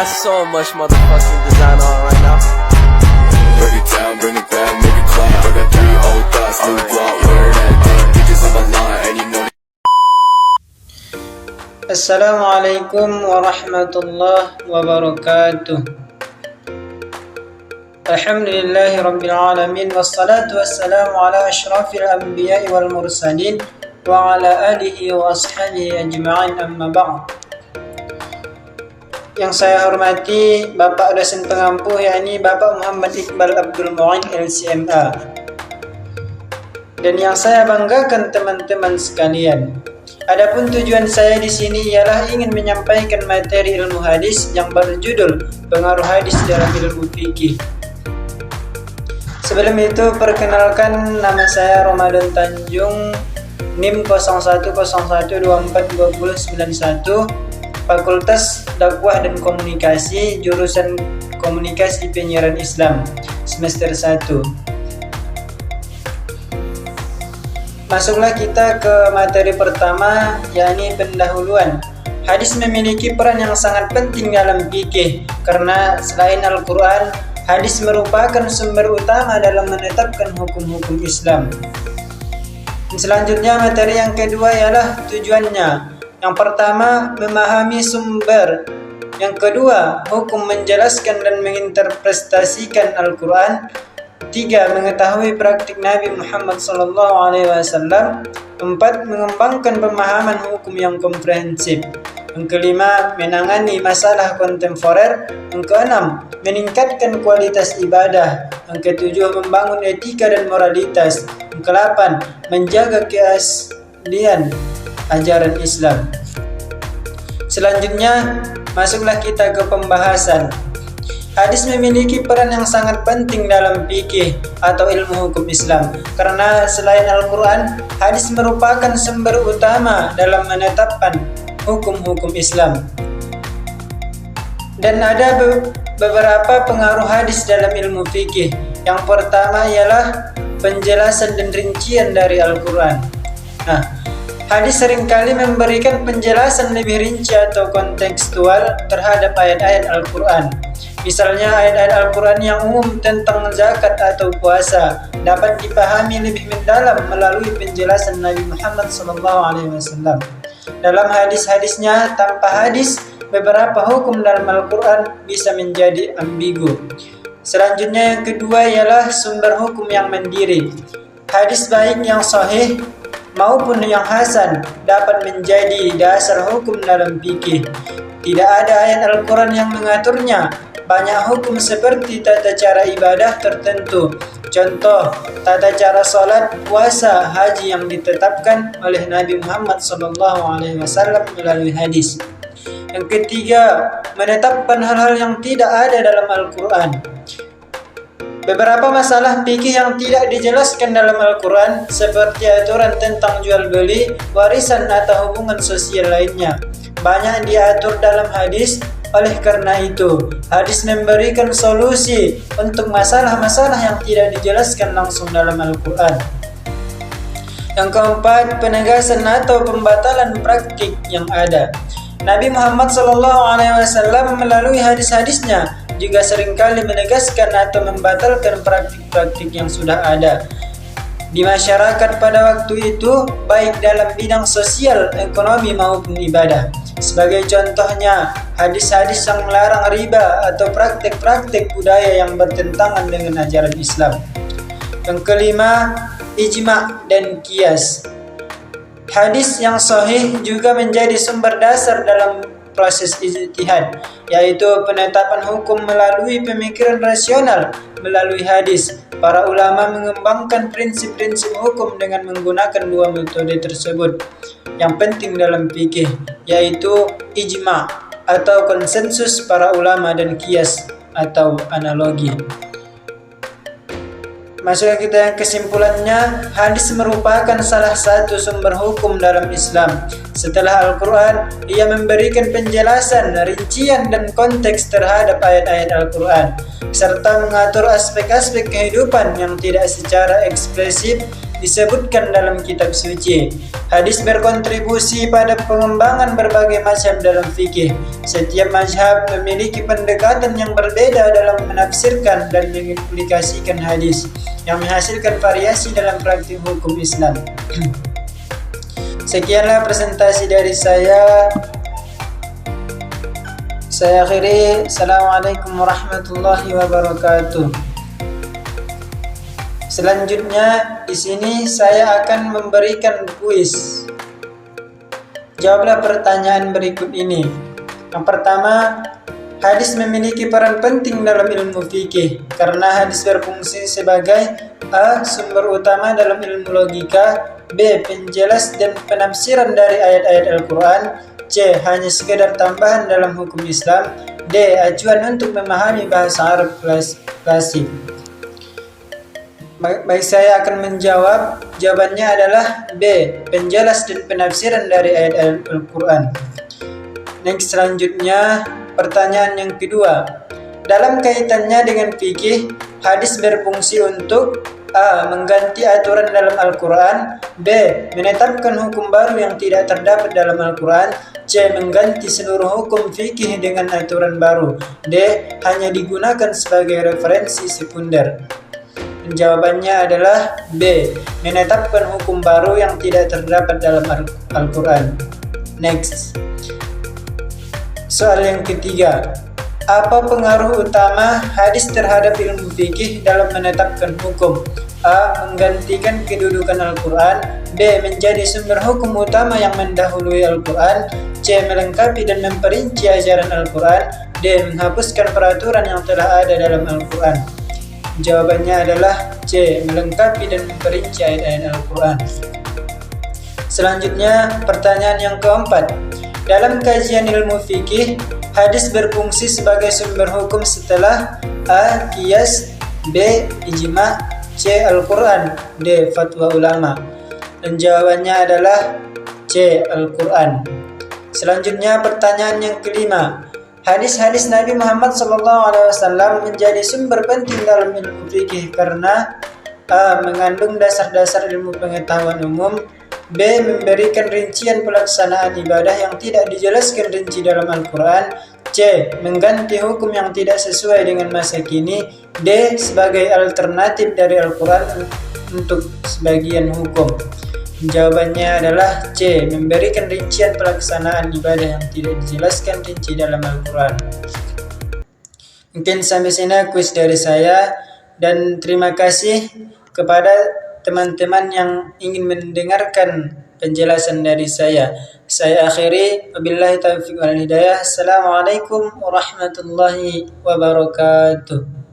got so much motherfucking design on right now. Break it down, bring it back, make it clap. I got 3 old thoughts, new block, where that day. Bitches on my line, and you know. Assalamualaikum warahmatullahi wabarakatuh. Alhamdulillahi rabbil alamin, wassalatu wassalamu ala ashrafil anbiya'i wal mursalin wa ala alihi wa ashabihi ajma'in, amma ba'd. Yang saya hormati Bapak dosen pengampu, yakni Bapak Muhammad Iqbal Abdul Mu'in LCMA. Dan yang saya banggakan teman-teman sekalian, adapun tujuan saya di sini ialah ingin menyampaikan materi ilmu hadis yang berjudul pengaruh hadis dalam ilmu fikih. Sebelum itu, perkenalkan, nama saya Ramadan Tanjung, NIM 0101242091, Fakultas Dakwah dan Komunikasi, jurusan Komunikasi Penyiaran Islam, semester 1. Masuklah kita ke materi pertama, yakni pendahuluan. Hadis memiliki peran yang sangat penting dalam fikih, karena selain Al-Quran, hadis merupakan sumber utama dalam menetapkan hukum-hukum Islam. Dan selanjutnya, materi yang kedua ialah tujuannya. Yang pertama, memahami sumber. Yang kedua, hukum menjelaskan dan menginterpretasikan Al-Quran. 3. Mengetahui praktik Nabi Muhammad SAW. 4. Mengembangkan pemahaman hukum yang komprehensif. Yang kelima, menangani masalah kontemporer. Yang keenam, meningkatkan kualitas ibadah. Yang ketujuh, membangun etika dan moralitas. Yang kedelapan, menjaga keaslian ajaran Islam. Selanjutnya, masuklah kita ke pembahasan. Hadis memiliki peran yang sangat penting dalam fikih atau ilmu hukum Islam, karena selain Al-Quran, hadis merupakan sumber utama dalam menetapkan hukum-hukum Islam. Dan ada beberapa pengaruh hadis dalam ilmu fikih. Yang pertama ialah penjelasan dan rincian dari Al-Quran. Hadis seringkali memberikan penjelasan lebih rinci atau kontekstual terhadap ayat-ayat Al-Quran. Misalnya, ayat-ayat Al-Quran yang umum tentang zakat atau puasa dapat dipahami lebih mendalam melalui penjelasan Nabi Muhammad SAW. Dalam hadis-hadisnya, tanpa hadis, beberapa hukum dalam Al-Quran bisa menjadi ambigu. Selanjutnya, yang kedua ialah sumber hukum yang mandiri. Hadis baik yang sahih maupun yang hasan dapat menjadi dasar hukum dalam fikih. Tidak ada ayat Al-Quran yang mengaturnya. Banyak hukum seperti tata cara ibadah tertentu. Contoh, tata cara salat, puasa, haji yang ditetapkan oleh Nabi Muhammad SAW melalui hadis. Yang ketiga, menetapkan hal-hal yang tidak ada dalam Al-Quran. Beberapa masalah fikih yang tidak dijelaskan dalam Al-Quran, seperti aturan tentang jual beli, warisan atau hubungan sosial lainnya, banyak diatur dalam hadis. Oleh karena itu, hadis memberikan solusi untuk masalah-masalah yang tidak dijelaskan langsung dalam Al-Quran. Yang keempat, penegasan atau pembatalan praktik yang ada. Nabi Muhammad SAW melalui hadis-hadisnya juga seringkali menegaskan atau membatalkan praktik-praktik yang sudah ada di masyarakat pada waktu itu, baik dalam bidang sosial, ekonomi maupun ibadah. Sebagai contohnya, hadis-hadis yang melarang riba atau praktik-praktik budaya yang bertentangan dengan ajaran Islam. Yang kelima, ijma' dan qiyas. Hadis yang sahih juga menjadi sumber dasar dalam proses ijtihad, yaitu penetapan hukum melalui pemikiran rasional. Melalui hadis, para ulama mengembangkan prinsip-prinsip hukum dengan menggunakan dua metode tersebut yang penting dalam fikih, yaitu ijma' atau konsensus para ulama dan qiyas atau analogi. Masuklah kita yang kesimpulannya, hadis merupakan salah satu sumber hukum dalam Islam. Setelah Al-Quran, ia memberikan penjelasan, rincian, dan konteks terhadap ayat-ayat Al-Quran, serta mengatur aspek-aspek kehidupan yang tidak secara eksplisit disebutkan dalam kitab suci. Hadis berkontribusi pada pengembangan berbagai mazhab dalam fikih. Setiap mazhab memiliki pendekatan yang berbeda dalam menafsirkan dan mengaplikasikan hadis, yang menghasilkan variasi dalam praktik hukum Islam. Sekianlah presentasi dari saya. Saya akhiri. Assalamualaikum warahmatullahi wabarakatuh. Selanjutnya di sini saya akan memberikan kuis. Jawablah pertanyaan berikut ini. Yang pertama, hadis memiliki peran penting dalam ilmu fikih karena hadis berfungsi sebagai A. Sumber utama dalam ilmu logika, B. Penjelas dan penafsiran dari ayat-ayat Al-Quran, C. Hanya sekedar tambahan dalam hukum Islam, D. Acuan untuk memahami bahasa Arab klasik. Baik, saya akan menjawab. Jawabannya adalah B. Penjelas dan penafsiran dari ayat-ayat Al-Quran. Next, selanjutnya pertanyaan yang kedua. Dalam kaitannya dengan fikih, hadis berfungsi untuk A. Mengganti aturan dalam Al-Quran, B. Menetapkan hukum baru yang tidak terdapat dalam Al-Quran, C. Mengganti seluruh hukum fikih dengan aturan baru, D. Hanya digunakan sebagai referensi sekunder. Jawabannya adalah B. Menetapkan hukum baru yang tidak terdapat dalam Al-Quran. Next, soal yang ketiga. Apa pengaruh utama hadis terhadap ilmu fikih dalam menetapkan hukum? A. Menggantikan kedudukan Al-Quran, B. Menjadi sumber hukum utama yang mendahului Al-Quran, C. Melengkapi dan memperinci ajaran Al-Quran, D. Menghapuskan peraturan yang telah ada dalam Al-Quran. Jawabannya adalah C. Melengkapi dan memperinci ayat-ayat Al-Quran. Selanjutnya pertanyaan yang keempat. Dalam kajian ilmu fikih, hadis berfungsi sebagai sumber hukum setelah A. Qiyas, B. Ijma', C. Al-Quran, D. Fatwa ulama. Dan jawabannya adalah C. Al-Quran. Selanjutnya pertanyaan yang kelima. Hadis-hadis Nabi Muhammad SAW menjadi sumber penting dalam ilmu fikih karena A. Mengandung dasar-dasar ilmu pengetahuan umum, B. Memberikan rincian pelaksanaan ibadah yang tidak dijelaskan rinci dalam Al-Quran, C. Mengganti hukum yang tidak sesuai dengan masa kini, D. Sebagai alternatif dari Al-Quran untuk sebagian hukum. Jawabannya adalah C. Memberikan rincian pelaksanaan ibadah yang tidak dijelaskan rinci dalam Al-Quran. Mungkin sampai sini kuis dari saya, dan terima kasih kepada teman-teman yang ingin mendengarkan penjelasan dari saya. Saya akhiri. Wabillahi taufiq wal hidayah. Assalamualaikum warahmatullahi wabarakatuh.